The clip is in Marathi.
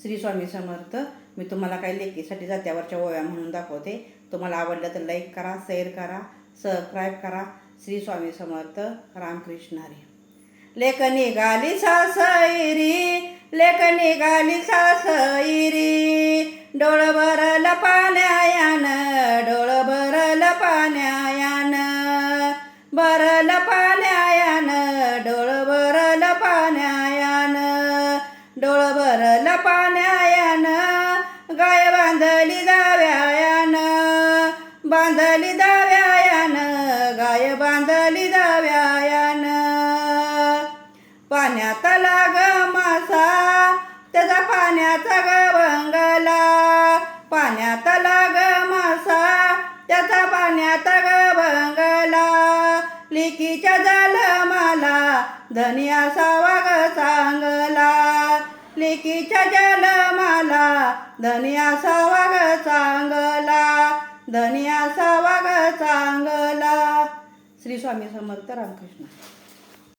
श्री स्वामी समर्थ. मी तुम्हाला काही लेकीसाठी जात्यावरच्या ओव्या म्हणून दाखवते. तुम्हाला आवडलं तर लाईक करा, शेअर करा, सबस्क्राईब करा. श्री स्वामी समर्थ. रामकृष्ण हरी. लेक निघाली सासैरी, लेक निघाली सासैरी, डोळ भरलं पाण्यायान, डोळ भरलं पाण्यायान, भरलं पाण्यायान, डोळ भरलं पाण्यायान, डोळ भरलं पाण्यायान, गाय बांधली दाव्यायान, बांधली दाव्यायान, गाय बांधली दाव्यायान. पाण्यात लाग मासा, त्याचा पाण्याचा ग बंगला, पाण्यात लाग मासा, त्याचा पाण्याचा ग बंगला. लेकीच्या जन्माला धनी असावा ग चांगला, लेकीच्या जन्माला धनी असावा ग चांगला, धनी असावा ग चांगला. श्री स्वामी समर्थ. रामकृष्ण.